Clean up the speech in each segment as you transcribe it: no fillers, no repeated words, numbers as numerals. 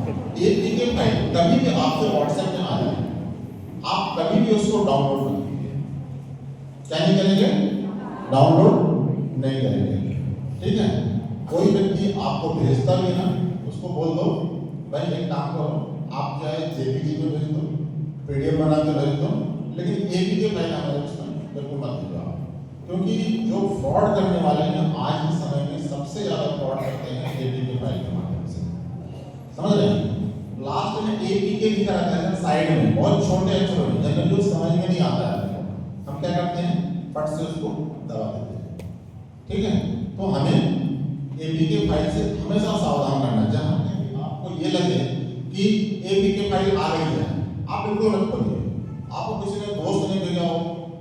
APK file कभी भी आपके व्हाट्सएप में आ जाए, आप कभी भी उसको डाउनलोड नहीं करेंगे। क्या नहीं करेंगे? डाउनलोड नहीं करेंगे। ठीक है, कोई व्यक्ति आपको भेजता भी ना, उसको बोल दो भाई एक काम करो, आप जो है जेपीजी में भेज दो, पीडीएफ बना के भेज दो, लेकिन एपीके फाइल हमारे उसमें बिल्कुल मत भेजो आप। क्योंकि जो फ्रॉड करने वाले हैं आज के समय में सबसे ज्यादा फ्रॉड करते हैं एपीके फाइल के माध्यम से। समझ रहे हैं? लास्ट में एपीके लिखा रहता है साइड में, बहुत छोटे अक्षरों में, जनरल जो समझ में नहीं आता है, हम क्या करते हैं, फट से उसको दबा देते हैं। ठीक है, तो हमें एपीके फाइल से हमेशा सावधान रहना। जहां आपको ये लगे कि एपीके फाइल आ रही है, आप बिल्कुल मत खोलिए। आपको किसी ने दोस्त ने भेजा हो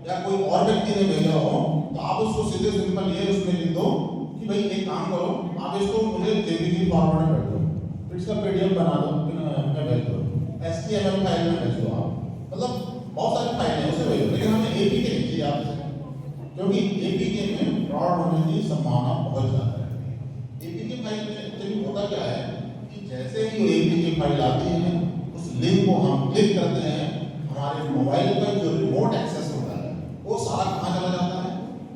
या कोई और व्यक्ति ने भेजा हो, तो आप उसको सीधे सिंपल ये उसमें लिख दो कि भाई एक काम करो, आप इसको मुझे जेपीजी फॉर्मेट में भेज दो, फिर इसका पीडीएफ बना दो, मैं भेज दो, एचटीएमएल फाइल में भेज दो आप, मतलब बहुत सारी फाइल है उसे भेज दो, लेकिन हमें एपीके लिखिए आप, क्योंकि एपीके में फ्रॉड होने की संभावना बहुत ज्यादा है। एपीके फाइल में एक्चुअली होता क्या है कि जैसे ही एपीके फाइल आती है, उस लिंक को हम क्लिक करते हैं, हमारे मोबाइल का जो रिमोट एक्सेस होता है वो सारा कहाँ चला जाता है,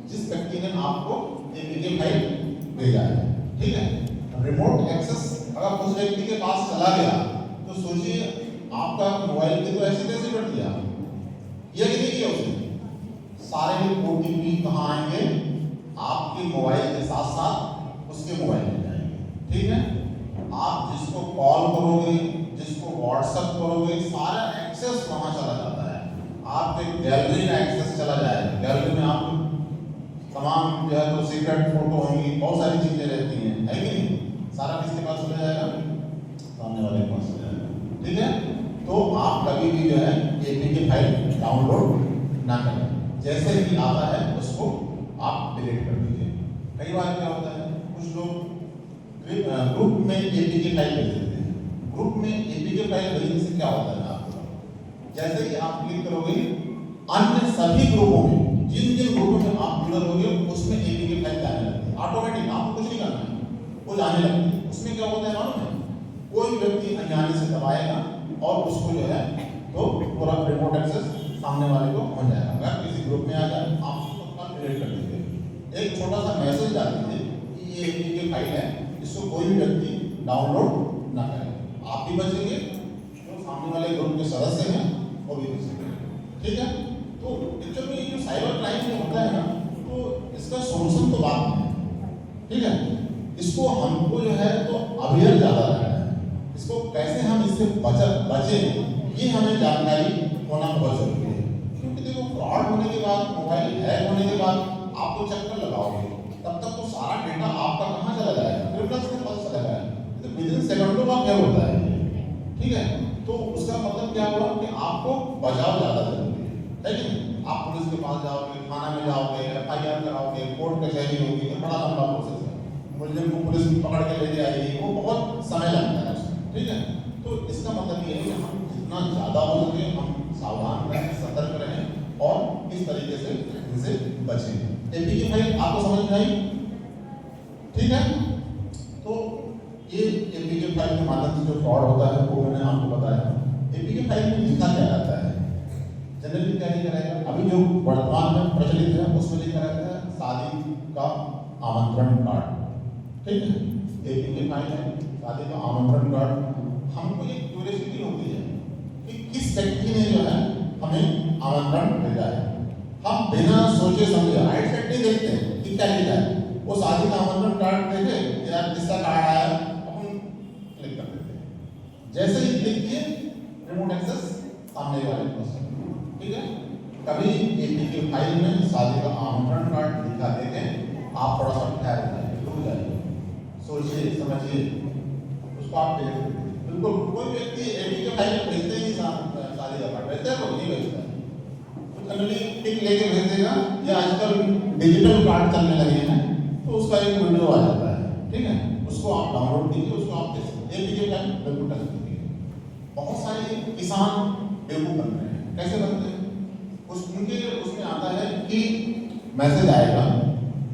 जिस व्यक्ति ने आपको एपीके फाइल भेजा है। ठीक है, रिमोट एक्सेस अगर उस व्यक्ति के पास चला गया तो सोचिए आपका मोबाइल की तो ऐसे तैसे कर दिया, ये नहीं किया उसने, सारे ओटीपी कहाँ आएंगे, आपके मोबाइल के साथ साथ उसके मोबाइल में जाएंगे। ठीक है, आप जिसको कॉल करोगे, जिसको व्हाट्सएप करोगे, सारा एक्सेस वहां चला जाता है। आपके गैलरी में एक्सेस चला जाएगा, गैलरी में आप तमाम जो है तो सीक्रेट फोटो होंगी, बहुत सारी चीजें रहती हैं, है कि नहीं, सारा किसके पास चला जाएगा, सामने वाले के पास चला जाएगा। ठीक है, तो आप कभी भी जो है एपीके फाइल डाउनलोड ना करें, जैसे ही आता है उसको आप डिलीट कर दीजिए। कई बार क्या होता है, कुछ लोग ग्रुप में एपीके फाइल भेज देते हैं। ग्रुप में एपीके फाइल भेजने से क्या होता है आपको, जैसे ही आप क्लिक करोगे अन्य सभी ग्रुपों में, जिन जिन ग्रुपों में आप जुड़े होगे उसमें एपीके फाइल जाने लगती है ऑटोमेटिक, आपको कुछ नहीं करना है, वो जाने लगती है। उसमें क्या होता है मालूम है, कोई व्यक्ति अनजाने से दबाएगा और उसको जो है तो पूरा रिमोट एक्सेस सामने वाले को हो जाएगा। अगर किसी ग्रुप में आ जाए आप उसको डिलीट कर दीजिए, एक छोटा सा मैसेज डाल दीजिए कि ये एपीके फाइल है, इसको कोई भी व्यक्ति डाउनलोड ना करे, आप भी बचेंगे, जो सामने वाले ग्रुप के सदस्य हैं वो भी बचेंगे। ठीक है, तो एक्चुअली जो साइबर क्राइम में होता है ना, तो इसका सोल्यूशन तो बात है। ठीक है, इसको हमको जो है तो अवेयर ज़्यादा रहना है, इसको कैसे हम इससे बचें ये हमें जानकारी होना बहुत जरूरी है। क्योंकि देखो फ्रॉड होने के बाद, मोबाइल हैक होने के बाद आप तो चक्कर लगाओगे, तब तक तो सारा डेटा आपका कहाँ चला जाएगा, क्रिमिनल्स के पास चला जाएगा, तो विदिन सेकंडों का क्या होता है। ठीक है, तो उसका मतलब क्या हुआ कि आपको बचाव ज़्यादा जरूरी है कि नहीं। आप पुलिस के पास जाओगे, थाना में जाओगे, एफआईआर कराओगे, कोर्ट कचहरी होगी, बड़ा लंबा प्रोसेस है, मुलजिम को पुलिस पकड़ के लेके आएगी, वो बहुत समय लगता है उसमें। ठीक है, तो इसका मतलब ये है कि हम जितना ज़्यादा हो सके हम सावधान रहें, सतर्क रहें और इस तरीके से इनसे बचें। एपीके फाइल आपको समझ में आई? ठीक है, तो ये एपीके फाइल के माध्यम से जो फ्रॉड होता है वो मैंने आपको बताया। एपीके फाइल में लिखा क्या रहता है, जनरली क्या लिखा रहेगा, अभी जो वर्तमान में प्रचलित है उसमें लिखा रहता है शादी का आमंत्रण कार्ड। ठीक है, एपीके फाइल है, शादी का आमंत्रण कार्ड। हमको एक क्यूरियोसिटी होती है कि किस व्यक्ति ने जो है हमें आमंत्रण भेजा है, हम बिना सोचे समझे राइट साइड नहीं देखते हैं कि क्या लिखा है, वो शादी का आमंत्रण कार्ड देखे यार किसका कार्ड आया अपन क्लिक कर देते हैं, जैसे ही क्लिक किए रिमोट एक्सेस सामने वाले पास। ठीक है, कभी एपीके फाइल में शादी का आमंत्रण कार्ड दिखा देंगे, आप थोड़ा सा ठहर जाइए, रुक जाइए, सोचिए समझिए, उसको आप देख सकते हैं। बिल्कुल कोई व्यक्ति एपीके फाइल में भेजते ही शादी का कार्ड भेजता है, कोई नहीं भेजता है, जनरली पिक लेके भेज देगा, या आजकल डिजिटल कार्ड चलने लगे हैं तो उसका एक वीडियो आ जाता है। ठीक है, उसको आप डाउनलोड कीजिए, उसको आप देख सकते हैं, एपीके फाइल बिल्कुल टच कीजिए। बहुत सारे किसान बेवकूफ बन रहे हैं, कैसे बनते हैं, उनके उसमें आता है कि मैसेज आएगा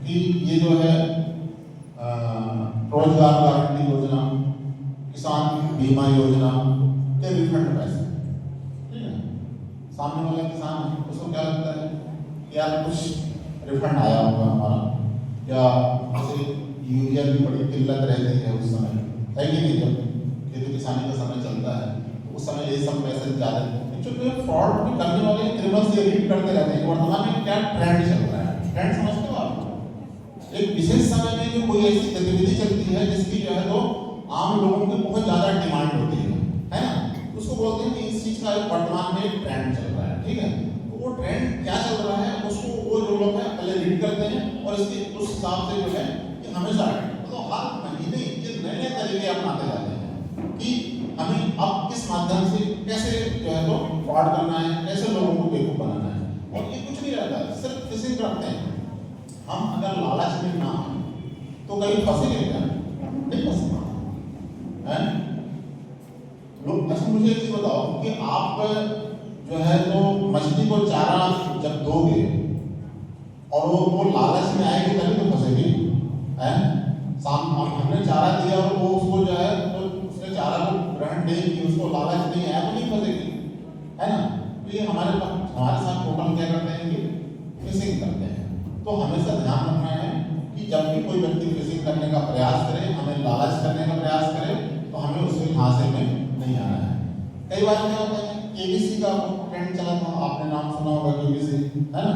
कि ये जो है रोजगार गारंटी योजना, किसान बीमा योजना के रिफंड पैसे, ठीक है। सामने वाला किसान है, उसको क्या लगता है कि यार कुछ रिफंड आया होगा हमारा, या जैसे यूरिया की बड़ी किल्लत रहती है उस समय, है कि नहीं, जब खेती किसानी का समय चलता है तो उस समय ये सब पैसे ज़्यादा, क्योंकि फ्रॉड भी करने वाले क्रिमिनल्स ये रीड करते रहते हैं वर्तमान में क्या ट्रेंड चल रहा है। ट्रेंड समझते हो आप? एक विशेष समय में जो कोई ऐसी गतिविधि चलती है जिसकी जो है तो आम लोगों की बहुत ज़्यादा डिमांड होती है ना, उसको बोलते हैं कि इस चीज़ का वर्तमान में एक ट्रेंड चल रहा है, ठीक है। तो वो ट्रेंड क्या चल रहा है उसको वो जो लोग हैं पहले रीड करते हैं और इसके उस हिसाब से जो है कि हमेशा तो हर महीने ये नए नए तरीके अपनाते जाते हैं कि हमें अब किस माध्यम से कैसे जो है तो फ्रॉड करना है, कैसे लोगों को बेवकूफ़ बनाना है। और ये कुछ नहीं रहता, सिर्फ फिशिंग करते हैं। हम अगर लालच में ना आए तो कहीं फंसेंगे क्या? नहीं फंसेंगे, हैं? लोग अच्छा मुझे एक चीज़ बताओ कि आप जो है तो मछली को चारा जब दोगे और वो लालच में आएगी तभी तो फंसेगी, हैं? हमने चारा दिया और वो उसको जो है तो उसने चारा को ग्रहण नहीं की, उसको लालच नहीं आया तो नहीं फंसेगी, है ना। तो ये हमारे साथ टोटल क्या करते हैं कि फिशिंग करते हैं। तो हमेशा ध्यान रखना है कि जब भी कोई व्यक्ति फिशिंग करने का प्रयास करे, हमें लालच करने का प्रयास करे, तो हमें उसके झांसे में नहीं आना है। कई बार क्या होता है, केबीसी का ट्रेंड चला था, आपने नाम सुना होगा केबीसी, है ना।